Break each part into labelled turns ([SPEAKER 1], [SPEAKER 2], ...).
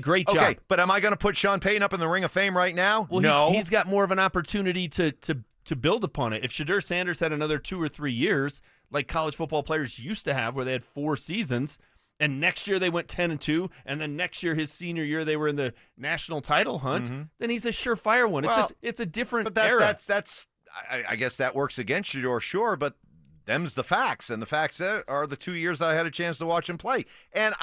[SPEAKER 1] Great job.
[SPEAKER 2] Okay, but am I going to put Sean Payton up in the Ring of Fame right now?
[SPEAKER 1] Well,
[SPEAKER 2] no.
[SPEAKER 1] He's got more of an opportunity to build upon it. If Shedeur Sanders had another 2 or 3 years, like college football players used to have, where they had 4 seasons, and next year they went 10-2, and then next year, his senior year, they were in the national title hunt, then he's a surefire one.
[SPEAKER 2] Well,
[SPEAKER 1] it's a different
[SPEAKER 2] but
[SPEAKER 1] era.
[SPEAKER 2] I guess that works against Shedeur, sure, but them's the facts, and the facts are the 2 years that I had a chance to watch him play. And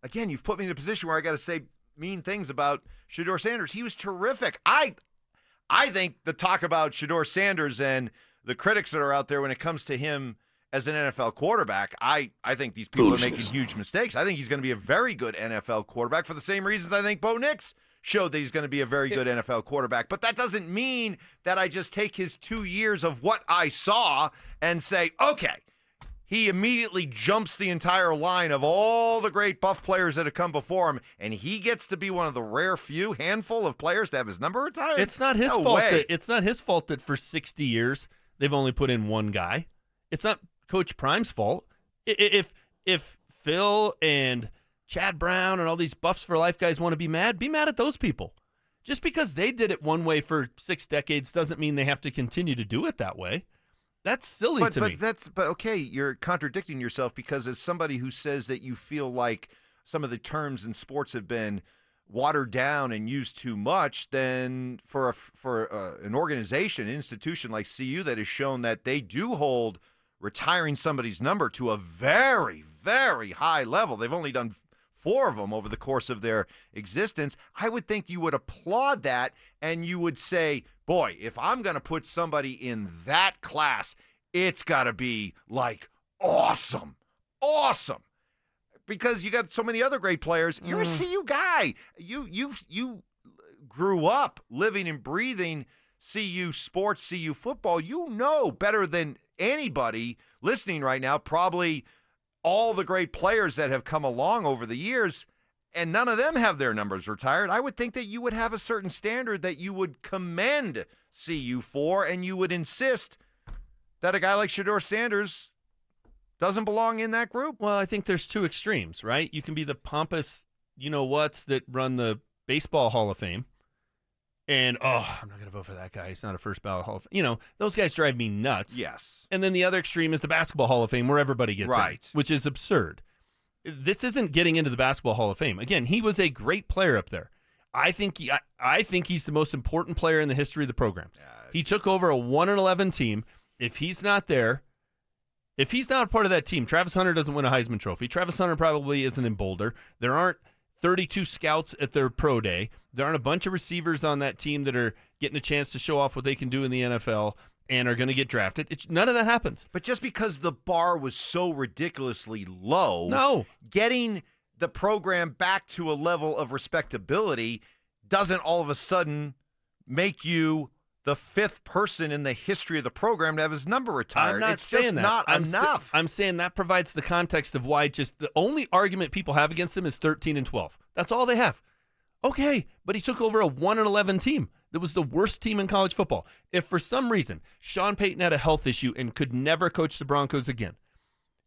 [SPEAKER 2] again, you've put me in a position where I got to say mean things about Shedeur Sanders. He was terrific. I think the talk about Shedeur Sanders and the critics that are out there when it comes to him as an NFL quarterback, I think these people are making huge mistakes. I think he's going to be a very good NFL quarterback for the same reasons I think Bo Nix showed that he's going to be a very good NFL quarterback. But that doesn't mean that I just take his 2 years of what I saw and say, okay, he immediately jumps the entire line of all the great buff players that have come before him, and he gets to be one of the rare handful of players to have his number retired?
[SPEAKER 1] It's not his fault. It's not his fault that for 60 years they've only put in one guy. It's not Coach Prime's fault. If Phil and Chad Brown and all these buffs for life guys want to be mad at those people. Just because they did it one way for 6 decades doesn't mean they have to continue to do it that way. That's silly to me.
[SPEAKER 2] But okay, you're contradicting yourself, because as somebody who says that you feel like some of the terms in sports have been watered down and used too much, then for an organization, an institution like CU that has shown that they do hold retiring somebody's number to a very, very high level. They've only done 4 of them over the course of their existence. I would think you would applaud that, and you would say, boy, if I'm going to put somebody in that class, it's got to be like awesome. Because you got so many other great players. You're a CU guy. You grew up living and breathing CU sports, CU football. You know better than anybody listening right now probably all the great players that have come along over the years, and none of them have their numbers retired. I would think that you would have a certain standard that you would commend CU for, and you would insist that a guy like Shedeur Sanders doesn't belong in that group.
[SPEAKER 1] Well, I think there's 2 extremes, right? You can be the pompous you-know-whats that run the Baseball Hall of Fame, and, I'm not going to vote for that guy. He's not a first ballot Hall of Fame. Those guys drive me nuts.
[SPEAKER 2] Yes.
[SPEAKER 1] And then the other extreme is the Basketball Hall of Fame, where everybody gets in, which is absurd. This isn't getting into the Basketball Hall of Fame. Again, he was a great player up there. I think he's the most important player in the history of the program. He took over a 1-11 team. If he's not there, if he's not a part of that team, Travis Hunter doesn't win a Heisman Trophy. Travis Hunter probably isn't in Boulder. There aren't 32 scouts at their pro day. There aren't a bunch of receivers on that team that are getting a chance to show off what they can do in the NFL and are going to get drafted. None of that happens.
[SPEAKER 2] But just because the bar was so ridiculously low,
[SPEAKER 1] no,
[SPEAKER 2] getting the program back to a level of respectability doesn't all of a sudden make you the 5th person in the history of the program to have his number retired.
[SPEAKER 1] I'm not
[SPEAKER 2] it's
[SPEAKER 1] saying
[SPEAKER 2] just
[SPEAKER 1] that.
[SPEAKER 2] not enough.
[SPEAKER 1] I'm saying that provides the context of why just the only argument people have against him is 13 and 12. That's all they have. Okay, but he took over a 1-11 team that was the worst team in college football. If for some reason Sean Payton had a health issue and could never coach the Broncos again,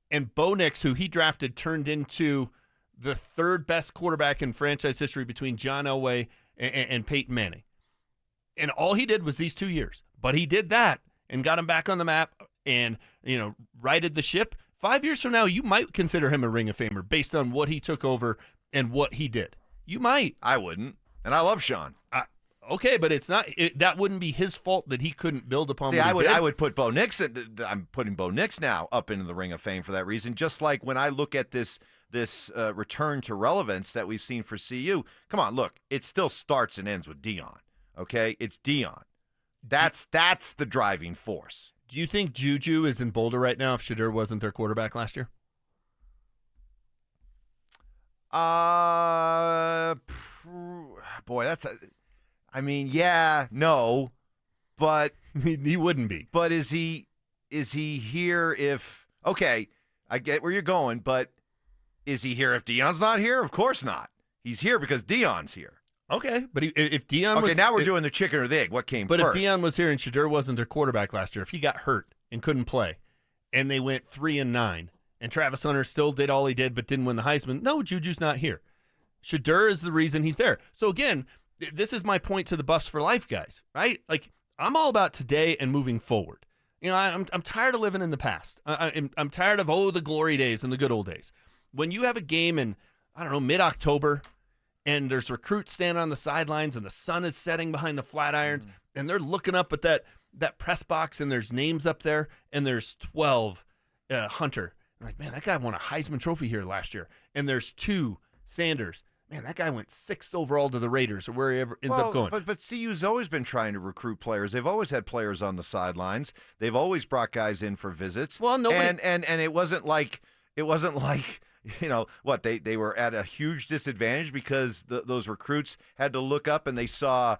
[SPEAKER 1] and Bo Nix, who he drafted, turned into the 3rd best quarterback in franchise history between John Elway and Peyton Manning, and all he did was these 2 years, but he did that and got him back on the map and righted the ship. 5 years from now, you might consider him a Ring of Famer based on what he took over and what he did. You might.
[SPEAKER 2] I wouldn't. And I love Sean.
[SPEAKER 1] Okay, but it's not. That wouldn't be his fault that he couldn't build upon.
[SPEAKER 2] See,
[SPEAKER 1] what he did.
[SPEAKER 2] I would put Bo Nix. I'm putting Bo Nix now up into the Ring of Fame for that reason. Just like when I look at this return to relevance that we've seen for CU. Come on, look. It still starts and ends with Deion. Okay, it's Deion. That's the driving force.
[SPEAKER 1] Do you think Juju is in Boulder right now if Shedeur wasn't their quarterback last year?
[SPEAKER 2] Boy, no, but
[SPEAKER 1] he wouldn't be.
[SPEAKER 2] But is he here if? Okay, I get where you're going, but is he here if Deion's not here? Of course not. He's here because Deion's here.
[SPEAKER 1] Okay, but if Deion was...
[SPEAKER 2] Okay, now we're doing the chicken or the egg. What came first?
[SPEAKER 1] But if Deion was here and Shedeur wasn't their quarterback last year, if he got hurt and couldn't play, and they went 3-9, and Travis Hunter still did all he did but didn't win the Heisman, no, Juju's not here. Shedeur is the reason he's there. So again, this is my point to the Buffs for Life guys, right? Like, I'm all about today and moving forward. You know, I'm tired of living in the past. I'm tired of, the glory days and the good old days. When you have a game in, I don't know, mid-October, and there's recruits standing on the sidelines and the sun is setting behind the flat irons, and they're looking up at that press box, and there's names up there, and there's 12 Hunter. I'm like, man, that guy won a Heisman Trophy here last year. And there's 2 Sanders. Man, that guy went 6th overall to the Raiders or where he ever ends up going.
[SPEAKER 2] But CU's always been trying to recruit players. They've always had players on the sidelines. They've always brought guys in for visits.
[SPEAKER 1] Well, nobody...
[SPEAKER 2] and it wasn't like you know what, they were at a huge disadvantage because those recruits had to look up and they saw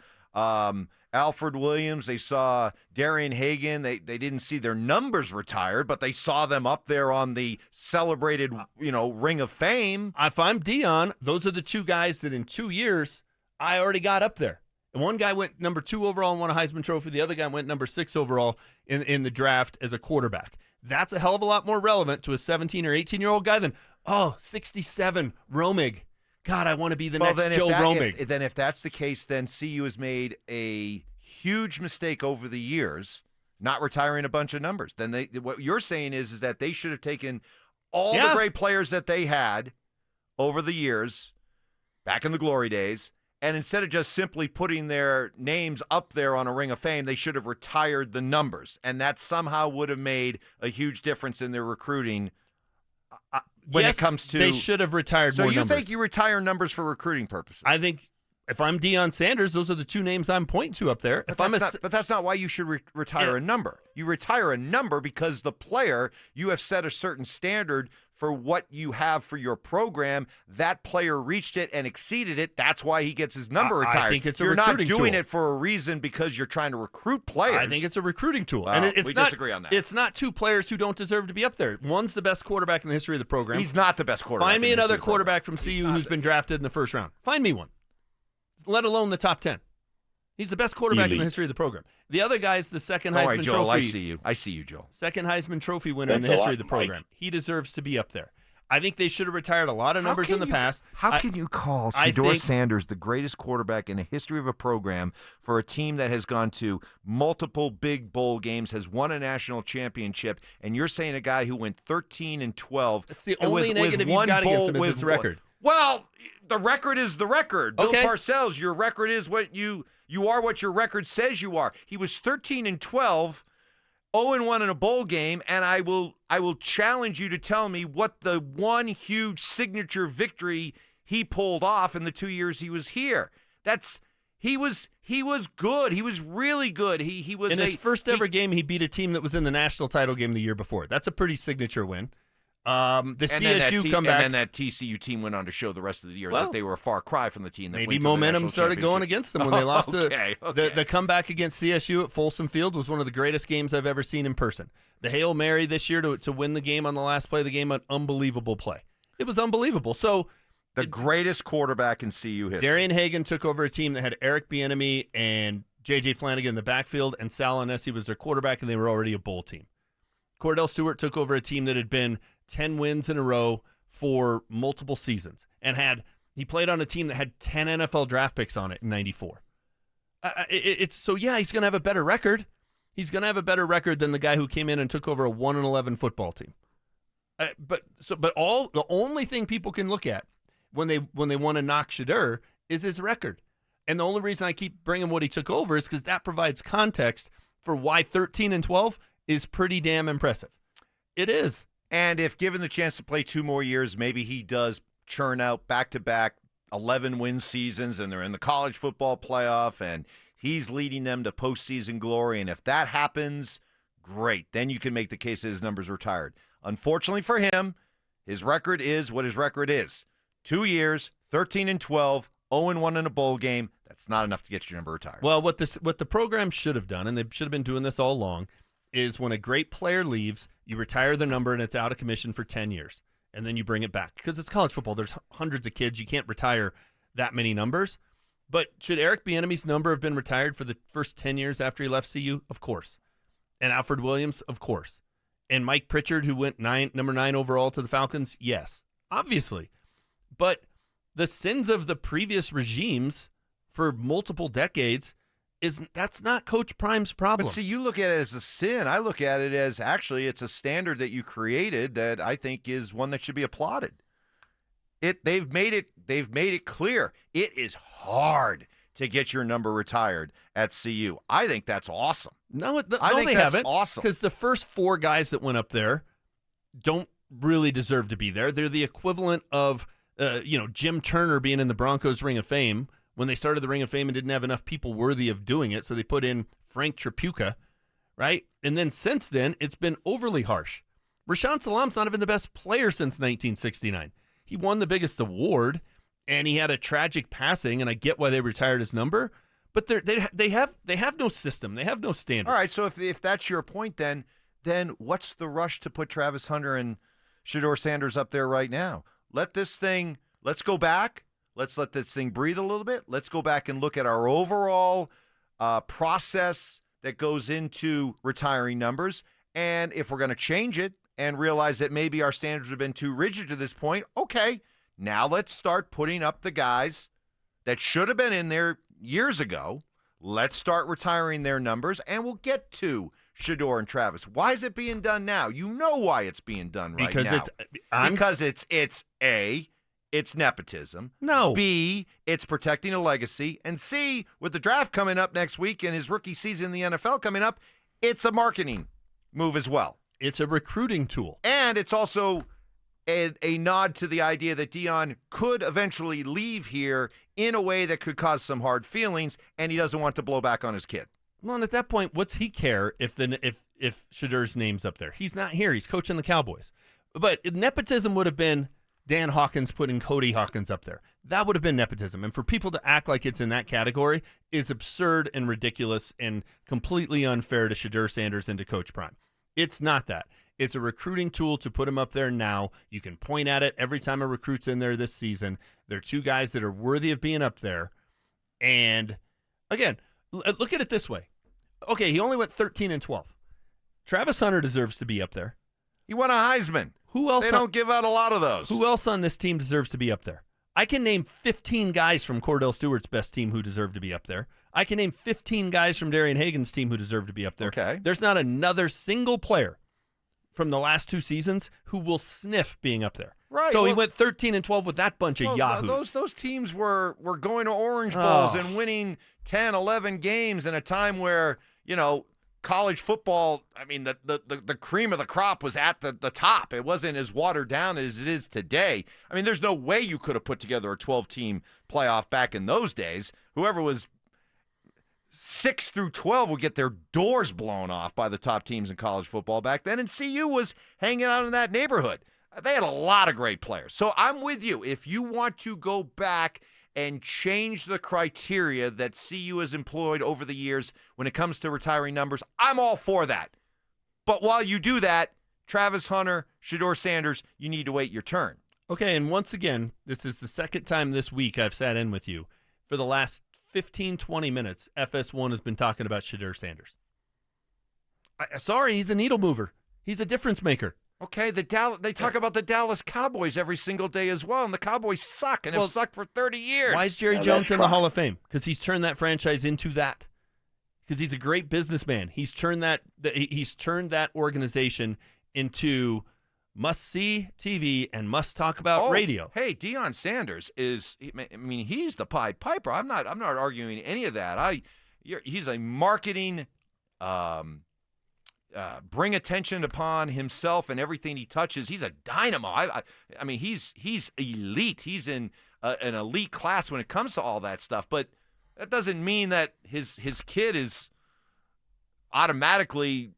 [SPEAKER 2] Alfred Williams, they saw Darian Hagan. They didn't see their numbers retired, but they saw them up there on the celebrated, Ring of Fame.
[SPEAKER 1] If I'm Dion, those are the 2 guys that in 2 years I already got up there. And one guy went number 2 overall and won a Heisman Trophy. The other guy went number 6 overall in the draft as a quarterback. That's a hell of a lot more relevant to a 17 or 18-year-old guy than, 67, Romig. God, I want to be the next Joe Romig.
[SPEAKER 2] Then if that's the case, then CU has made a huge mistake over the years, not retiring a bunch of numbers. Then what you're saying is that they should have taken all the great players that they had over the years, back in the glory days, and instead of just simply putting their names up there on a Ring of Fame, they should have retired the numbers. And that somehow would have made a huge difference in their recruiting when it comes to...
[SPEAKER 1] they should have retired more numbers.
[SPEAKER 2] So you think you retire numbers for recruiting purposes?
[SPEAKER 1] I think if I'm Deion Sanders, those are the 2 names I'm pointing to up there.
[SPEAKER 2] But that's not why you should retire a number. You retire a number because the player, you have set a certain standard for what you have for your program. That player reached it and exceeded it. That's why he gets his number retired.
[SPEAKER 1] I think it's a
[SPEAKER 2] You're
[SPEAKER 1] recruiting
[SPEAKER 2] not doing
[SPEAKER 1] tool.
[SPEAKER 2] it for a reason because you're trying to recruit players.
[SPEAKER 1] I think it's a recruiting tool.
[SPEAKER 2] Well,
[SPEAKER 1] and
[SPEAKER 2] we disagree on that.
[SPEAKER 1] It's not 2 players who don't deserve to be up there. One's the best quarterback in the history of the program.
[SPEAKER 2] He's not the best quarterback.
[SPEAKER 1] Find me another quarterback from CU who's been drafted in the first round. Find me one, let alone the top 10. He's the best quarterback in the history of the program. The other guy's the second Heisman Trophy.
[SPEAKER 2] Joel, I see you, Joel.
[SPEAKER 1] Second Heisman Trophy winner in the history of the program. He deserves to be up there. I think they should have retired a lot of numbers in the past.
[SPEAKER 2] How can you call Shedeur Sanders the greatest quarterback in the history of a program for a team that has gone to multiple big bowl games, has won a national championship, and you're saying a guy who went 13-12?
[SPEAKER 1] That's the only negative you've got against him is his record.
[SPEAKER 2] Well, the record is the record.
[SPEAKER 1] Okay.
[SPEAKER 2] Bill Parcells, your record is what you are what your record says you are. He was 13-12. 0-1 in a bowl game, and I will challenge you to tell me what the one huge signature victory he pulled off in the 2 years he was here. He was good. He was really good. He was
[SPEAKER 1] in his first ever game. He beat a team that was in the national title game the year before. That's a pretty signature win. CSU comeback,
[SPEAKER 2] and then that TCU team went on to show the rest of the year that they were a far cry from the team that
[SPEAKER 1] maybe
[SPEAKER 2] went to the
[SPEAKER 1] momentum started going against them when they lost. The comeback against CSU at Folsom Field was one of the greatest games I've ever seen in person. The Hail Mary this year to win the game on the last play of the game, an unbelievable play. It was unbelievable. So
[SPEAKER 2] the greatest quarterback in CU history.
[SPEAKER 1] Darian Hagan took over a team that had Eric Bieniemy and J.J. Flanagan in the backfield, and Sal Anesi was their quarterback, and they were already a bowl team. Cordell Stewart took over a team that had been 10 wins in a row for multiple seasons, and he played on a team that had 10 NFL draft picks on it in 94. He's going to have a better record. He's going to have a better record than the guy who came in and took over a 1-11 football team. But the only thing people can look at when they want to knock Shedeur is his record. And the only reason I keep bringing what he took over is because that provides context for why 13-12 is pretty damn impressive. It is.
[SPEAKER 2] And if given the chance to play 2 more years, maybe he does churn out back-to-back 11-win seasons, and they're in the college football playoff, and he's leading them to postseason glory. And if that happens, great. Then you can make the case that his number's retired. Unfortunately for him, his record is what his record is. 2 years, 13-12, 0-1 in a bowl game. That's not enough to get your number retired.
[SPEAKER 1] Well, what the program should have done, and they should have been doing this all along, is when a great player leaves, you retire their number and it's out of commission for 10 years. And then you bring it back. Because it's college football. There's hundreds of kids. You can't retire that many numbers. But should Eric Bieniemy's number have been retired for the first 10 years after he left CU? Of course. And Alfred Williams? Of course. And Mike Pritchard, who went number 9 overall to the Falcons? Yes. Obviously. But the sins of the previous regimes for multiple decades that's not Coach Prime's problem.
[SPEAKER 2] But see, you look at it as a sin. I look at it as actually it's a standard that you created that I think is one that should be applauded. They've made it clear it is hard to get your number retired at CU. I think that's awesome.
[SPEAKER 1] No,
[SPEAKER 2] I think
[SPEAKER 1] they
[SPEAKER 2] that's
[SPEAKER 1] haven't.
[SPEAKER 2] awesome.
[SPEAKER 1] Because the first 4 guys that went up there don't really deserve to be there. They're the equivalent of Jim Turner being in the Broncos Ring of Fame when they started the Ring of Fame and didn't have enough people worthy of doing it, so they put in Frank Tripucka, right? And then since then, it's been overly harsh. Rashaan Salam's not even the best player since 1969. He won the biggest award, and he had a tragic passing, and I get why they retired his number, but they have no system. They have no standard.
[SPEAKER 2] All right, so if that's your point, then what's the rush to put Travis Hunter and Shedeur Sanders up there right now? Let's go back. Let's let this thing breathe a little bit. Let's go back and look at our overall process that goes into retiring numbers. And if we're going to change it and realize that maybe our standards have been too rigid to this point, okay, now let's start putting up the guys that should have been in there years ago. Let's start retiring their numbers, and we'll get to Shedeur and Travis. Why is it being done now? You know why it's being done right now. Because it's A, it's nepotism.
[SPEAKER 1] No.
[SPEAKER 2] B, it's protecting a legacy. And C, with the draft coming up next week and his rookie season in the NFL coming up, it's a marketing move as well.
[SPEAKER 1] It's a recruiting tool.
[SPEAKER 2] And it's also a nod to the idea that Deion could eventually leave here in a way that could cause some hard feelings, and he doesn't want to blow back on his kid.
[SPEAKER 1] Well, and at that point, what's he care if Shedeur's name's up there? He's not here. He's coaching the Cowboys. But nepotism would have been Dan Hawkins putting Cody Hawkins up there. That would have been nepotism. And for people to act like it's in that category is absurd and ridiculous and completely unfair to Shedeur Sanders and to Coach Prime. It's not that. It's a recruiting tool to put him up there now. You can point at it every time a recruit's in there this season. They're 2 guys that are worthy of being up there. And, again, look at it this way. Okay, he only went 13-12. Travis Hunter deserves to be up there.
[SPEAKER 2] He won a Heisman.
[SPEAKER 1] Who else?
[SPEAKER 2] They don't give out a lot of those.
[SPEAKER 1] Who else on this team deserves to be up there? I can name 15 guys from Cordell Stewart's best team who deserve to be up there. I can name 15 guys from Darian Hagan's team who deserve to be up there.
[SPEAKER 2] Okay.
[SPEAKER 1] There's not another single player from the last 2 seasons who will sniff being up there.
[SPEAKER 2] Right.
[SPEAKER 1] So he went 13-12 with that bunch of yahoos.
[SPEAKER 2] Those teams were going to Orange Bowls and winning 10, 11 games in a time where, college football, I mean, the cream of the crop was at the top. It wasn't as watered down as it is today. I mean, there's no way you could have put together a 12-team playoff back in those days. Whoever was 6 through 12 would get their doors blown off by the top teams in college football back then, and CU was hanging out in that neighborhood. They had a lot of great players. So I'm with you. If you want to go back and change the criteria that CU has employed over the years when it comes to retiring numbers, I'm all for that. But while you do that, Travis Hunter, Shedeur Sanders, you need to wait your turn.
[SPEAKER 1] Okay, and once again, this is the second time this week I've sat in with you. For the last 15, 20 minutes, FS1 has been talking about Shedeur Sanders. Sorry, he's a needle mover. He's a difference maker.
[SPEAKER 2] Okay, they talk about the Dallas Cowboys every single day as well, and the Cowboys suck and have sucked for 30 years.
[SPEAKER 1] Why is Jerry Jones in the Hall of Fame? Because he's turned that franchise into that. Because he's a great businessman. He's turned that organization into must-see TV and must-talk-about radio.
[SPEAKER 2] Hey, Deion Sanders he's the Pied Piper. I'm not arguing any of that. He's a marketing bring attention upon himself and everything he touches. He's a dynamo. I mean, he's elite. He's in an elite class when it comes to all that stuff. But that doesn't mean that his kid is automatically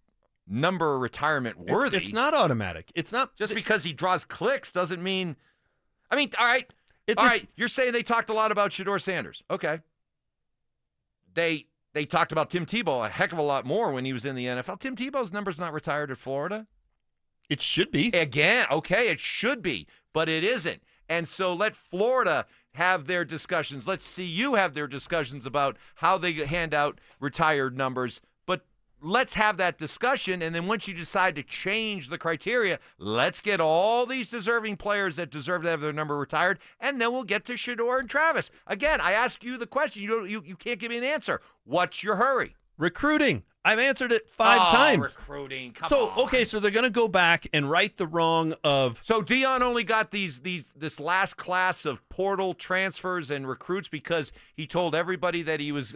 [SPEAKER 2] number retirement worthy.
[SPEAKER 1] It's not automatic. It's not
[SPEAKER 2] just because he draws clicks doesn't mean. I mean, all right, all right. You're saying they talked a lot about Shedeur Sanders. Okay. They talked about Tim Tebow a heck of a lot more when he was in the NFL. Tim Tebow's number's not retired at Florida.
[SPEAKER 1] It should be.
[SPEAKER 2] Again, okay, it should be, but it isn't. And so let Florida have their discussions. Let's see you have their discussions about how they hand out retired numbers. But let's have that discussion, and then once you decide to change the criteria, let's get all these deserving players that deserve to have their number retired, and then we'll get to Shedeur and Travis. Again, I ask you the question. You can't give me an answer. What's your hurry?
[SPEAKER 1] Recruiting. I've answered it 5 times.
[SPEAKER 2] Recruiting. Come
[SPEAKER 1] So,
[SPEAKER 2] on.
[SPEAKER 1] okay, so they're going to go back and right the wrong of.
[SPEAKER 2] So Deion only got this last class of portal transfers and recruits because he told everybody that he was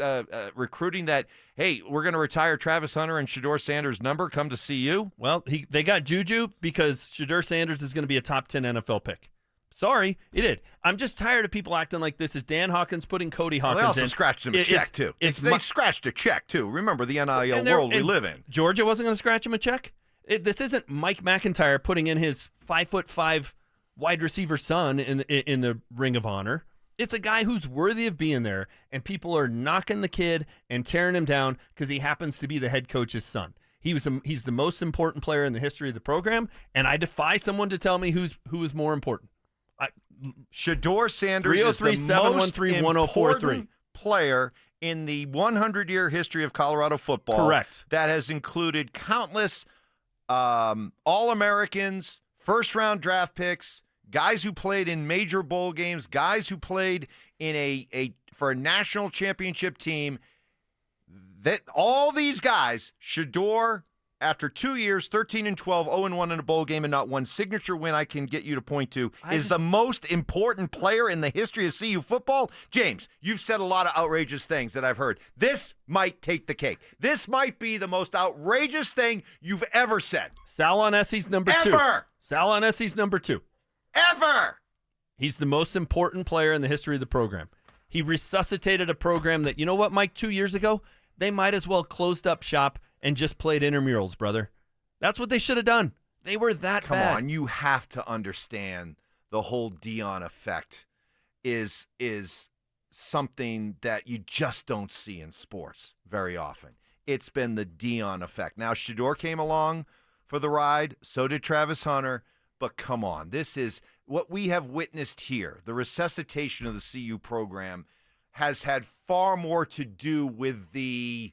[SPEAKER 2] recruiting that, hey, we're going to retire Travis Hunter and Shedeur Sanders' number. Come to see you.
[SPEAKER 1] Well, they got Juju because Shedeur Sanders is going to be a top 10 NFL pick. Sorry, it did. I'm just tired of people acting like this is Dan Hawkins putting Cody Hawkins in.
[SPEAKER 2] They also scratched him a check, too. They scratched a check, too. Remember the NIL world we live in.
[SPEAKER 1] Georgia wasn't going to scratch him a check? This isn't Mike McIntyre putting in his 5'5" wide receiver son in the Ring of Honor. It's a guy who's worthy of being there, and people are knocking the kid and tearing him down because he happens to be the head coach's son. He's the most important player in the history of the program, and I defy someone to tell me who is more important.
[SPEAKER 2] Shedeur Sanders is the most important player in the 100-year history of Colorado football.
[SPEAKER 1] Correct.
[SPEAKER 2] That has included countless All-Americans, first-round draft picks, guys who played in major bowl games, guys who played in for a national championship team. That all these guys, Shedeur, after 2 years, 13-12, 0-1 in a bowl game, and not one signature win I can get you to point to, is the most important player in the history of CU football. James, you've said a lot of outrageous things that I've heard. This might take the cake. This might be the most outrageous thing you've ever said.
[SPEAKER 1] Sal on Essie's number 2. Sal on Essie's number 2.
[SPEAKER 2] Ever!
[SPEAKER 1] He's the most important player in the history of the program. He resuscitated a program that, you know what, Mike, 2 years ago, they might as well closed up shop and just played intramurals, brother. That's what they should have done. They were that bad.
[SPEAKER 2] Come on, you have to understand the whole Deion effect is something that you just don't see in sports very often. It's been the Deion effect. Now, Shedeur came along for the ride, so did Travis Hunter, but come on, this is what we have witnessed here. The resuscitation of the CU program has had far more to do with the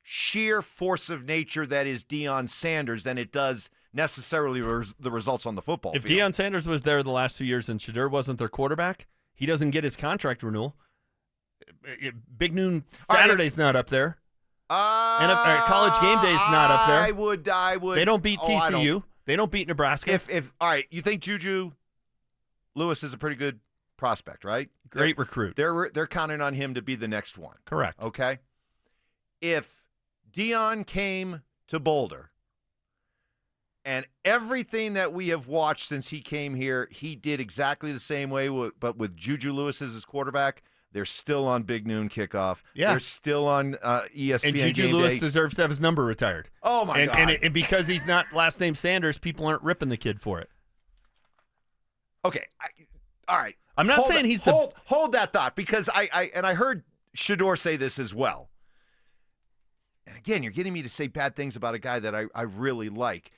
[SPEAKER 2] sheer force of nature that is Deion Sanders than it does necessarily the results on the football field.
[SPEAKER 1] If Deion Sanders was there the last 2 years and Shedeur wasn't their quarterback, he doesn't get his contract renewal. Big Noon Saturday's not up there. And College Game Day's not up there.
[SPEAKER 2] I would.
[SPEAKER 1] They don't beat TCU. They don't beat Nebraska.
[SPEAKER 2] All right, you think Juju Lewis is a pretty good prospect, right?
[SPEAKER 1] Great recruit.
[SPEAKER 2] They're counting on him to be the next one.
[SPEAKER 1] Correct.
[SPEAKER 2] Okay. If Deion came to Boulder and everything that we have watched since he came here, he did exactly the same way, but with Juju Lewis as his quarterback, they're still on Big Noon kickoff.
[SPEAKER 1] Yeah.
[SPEAKER 2] They're still on ESPN
[SPEAKER 1] and Juju
[SPEAKER 2] Game
[SPEAKER 1] Lewis
[SPEAKER 2] Day.
[SPEAKER 1] deserves to have his number retired.
[SPEAKER 2] Oh, my God.
[SPEAKER 1] And because he's not last name Sanders, people aren't ripping the kid for it.
[SPEAKER 2] Okay. All right.
[SPEAKER 1] I'm not saying he's the...
[SPEAKER 2] Hold that thought, because I heard Shedeur say this as well. And again, you're getting me to say bad things about a guy that I really like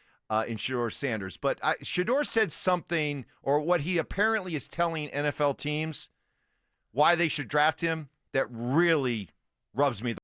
[SPEAKER 2] in Shedeur Sanders. But Shedeur said something, or what he apparently is telling NFL teams, why they should draft him, that really rubs me